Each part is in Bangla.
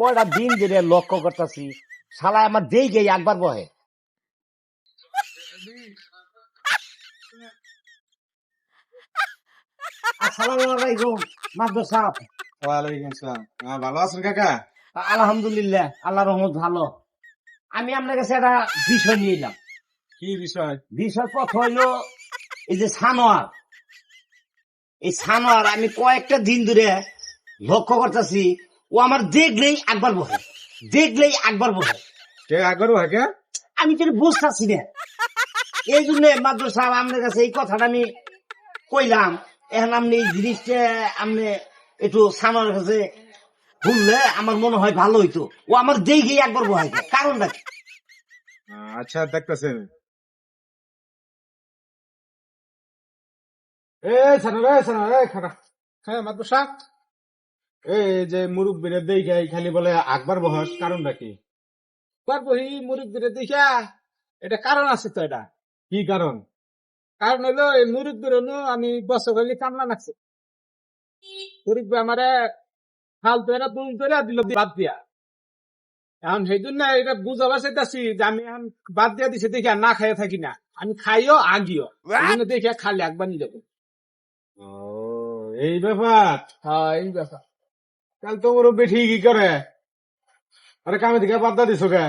কয়টা দিন ধরে লক্ষ্য করতেছি শালা আমার যেই গেই একবার বহে। আসসালামু আলাইকুম মাদুর সাহেব। ওয়ালাইকুম সালাম। ভালো আছেন কাকা? আলহামদুলিল্লাহ, আল্লাহ রহমত ভালো। আমি আপনার কাছে একটা বিষয় নিয়ে এলাম। কি বিষয়? বিষয় কথা হইলো এই যে সানোয়ার, এই সানোয়ার আমি কয়েকটা দিন ধরে লক্ষ্য করতেছি, ও আমার দেখলেই একবার বহে, দেখলেই একবার বহে। কে আগরও হাকে? আমি কিন্তু বুঝতেছি না, এই জন্য মাদুর সাহেব আপনার কাছে এই কথাটা আমি কইলাম। এখন আপনি এই জিনিসটা আপনি একটু সানোয়ার কাছে শুনলে আমার মনে হয় ভালো হইতো। ও আমার দেখেই একবার বহে, কারণটা কি? আচ্ছা দেখতেছেন। এ সানা রে খানা। হ্যাঁ মাদ্রাসা। এই যে মুরব্বীরা দেখে খালি বলে আকবার বহস, কারণটা কি? বহি মুরব্বীরে দেখা এটা কারণ আছে তো। এটা কি কারণ? কারণ হইলো এই মুরব্বীর আমি বছর হইলে কামলা নাকছে। মুরব্বী আমারে ফালতু এরা দুল ধরে দিল বাদ দিয়া। এখন সেই জন্য এটা বুঝাবার চাইতেছি যে আমি এখন বাদ দিয়া দিছি দেখি আর না খাইয়া থাকি না, আমি খাইও আগিও এই জন্য দেখি খালি একবার নিয়ে যাবো। ও এই ব্যাপার। হ্যাঁ এই ব্যাপার। তাহলে তো মুরব্বী ঠিকই করে। আরে কামে থেকে বাদ দিছো কে?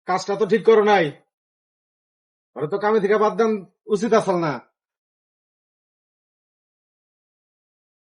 কাজটা তো ঠিক করো নাই। ওরা তো কামে থেকে বাদ দেন উচিত আসল না।